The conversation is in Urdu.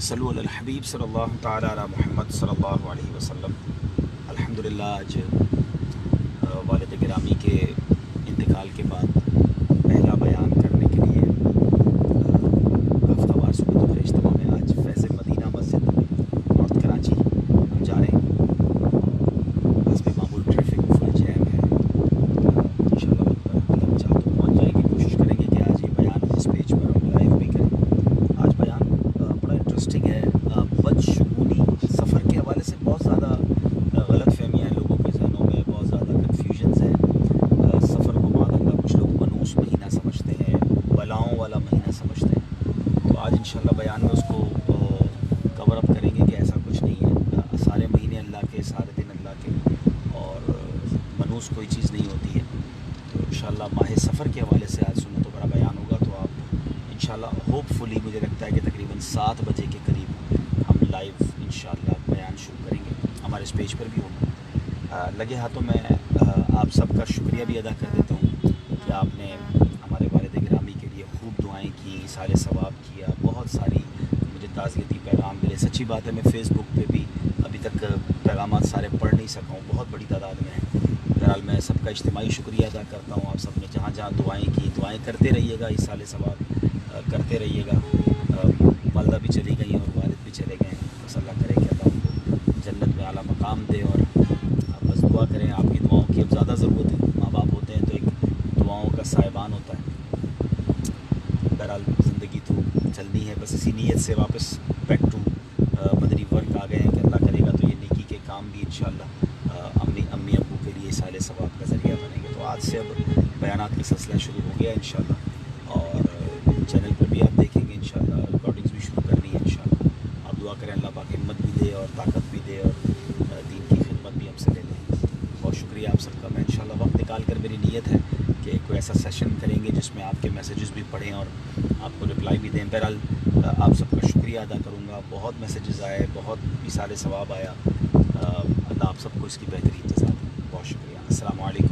صلو علی الحبیب صلی اللہ تعالی علی محمد صلی اللہ علیہ وسلم۔ الحمدللہ آج والد گرامی کے انتقال کے بعد پہلا بیان کرنے کے لیے ہفتہ وار سنت و اجتماع میں آج فیض مدینہ مسجد نارتھ کراچی ہم جا رہے ہیں۔ حسب معمول ٹریفک فل جیم ہے، انشاءاللہ اللہ چاہے تو پہنچ جائیں گے۔ کوشش کریں گے کہ آج یہ بیان اس پیج پر ہم لائیو بھی کریں۔ آج بیان بڑا انٹرسٹنگ ہے۔ بدشگونی سفر کے حوالے سے بہت زیادہ غلط فہمیاں ہیں لوگوں کے ذہنوں میں، بہت زیادہ کنفیوژنز ہیں۔ سفر کو بعد اللہ کچھ لوگ منحوس مہینہ سمجھتے ہیں، بلاؤں والا مہینہ سمجھتے ہیں۔ تو آج انشاءاللہ بیان میں اس کو کور اپ کریں گے کہ ایسا کچھ نہیں ہے۔ سارے مہینے اللہ کے، سارے دن اللہ کے، اور منحوس کوئی چیز نہیں ہوتی ہے۔ تو انشاءاللہ ماہ سفر کے حوالے سے آج سنت و بڑا بیان ہوگا۔ تو آپ انشاءاللہ ہوپ فلی مجھے لگتا ہے کہ تقریباً 7 بجے کے قریب ہم لائیو انشاءاللہ بیان شروع کریں گے، ہمارے اس پیج پر بھی ہوگا۔ لگے ہاتھوں میں آپ سب کا شکریہ بھی ادا کر دیتا ہوں کہ آپ نے ہمارے والد گرامی کے لیے خوب دعائیں کی، اِیصال ثواب کیا، بہت ساری مجھے تعزیتی پیغام ملے۔ سچی بات ہے میں فیس بک پہ بھی ابھی تک پیغامات سارے پڑھ نہیں سکا ہوں، بہت بڑی تعداد میں ہیں۔ بہرحال میں سب کا اجتماعی شکریہ ادا کرتا ہوں۔ آپ سب نے جہاں جہاں دعائیں کی، دعائیں کرتے رہیے گا، اِیصال ثواب کرتے رہیے گا۔ والدہ بھی چلی گئی اور والد بھی چلے گئے ہیں، بس اللہ کرے کہ اللہ ان کو جنت میں اعلیٰ مقام دے۔ اور بس دعا کریں، آپ کی دعاؤں کی اب زیادہ ضرورت ہے۔ ماں باپ ہوتے ہیں تو ایک دعاؤں کا سائبان ہوتا ہے۔ بہرحال زندگی تو چلنی ہے، بس اسی نیت سے واپس بیک ٹو مدنی ورک آ گئے ہیں کہ اللہ کرے گا تو یہ نیکی کے کام بھی انشاءاللہ امی ابو کے لیے اِیصال ثواب کا ذریعہ بنیں گے۔ تو آج سے اب بیانات کا سلسلہ شروع ہو گیا انشاءاللہ، اور چینل پر بھی آپ دیکھیں گے انشاءاللہ، ریکارڈنگز بھی شروع کرنی ہے انشاءاللہ۔ آپ دعا کریں اللہ پاک ہمت بھی دے اور طاقت بھی دے، اور دین کی خدمت بھی ہم سے لے لیں۔ بہت شکریہ آپ سب کا۔ میں انشاءاللہ وقت نکال کر، میری نیت ہے کہ کوئی ایسا سیشن کریں گے جس میں آپ کے میسیجز بھی پڑھیں اور آپ کو رپلائی بھی دیں۔ بہرحال آپ سب کا شکریہ ادا کروں گا۔ بہت میسیجز آئے، بہت اِیصال ثواب آیا۔ اللہ آپ سب کو اس کی بہترین جزا دے۔ بہت شکریہ۔ السلام علیکم۔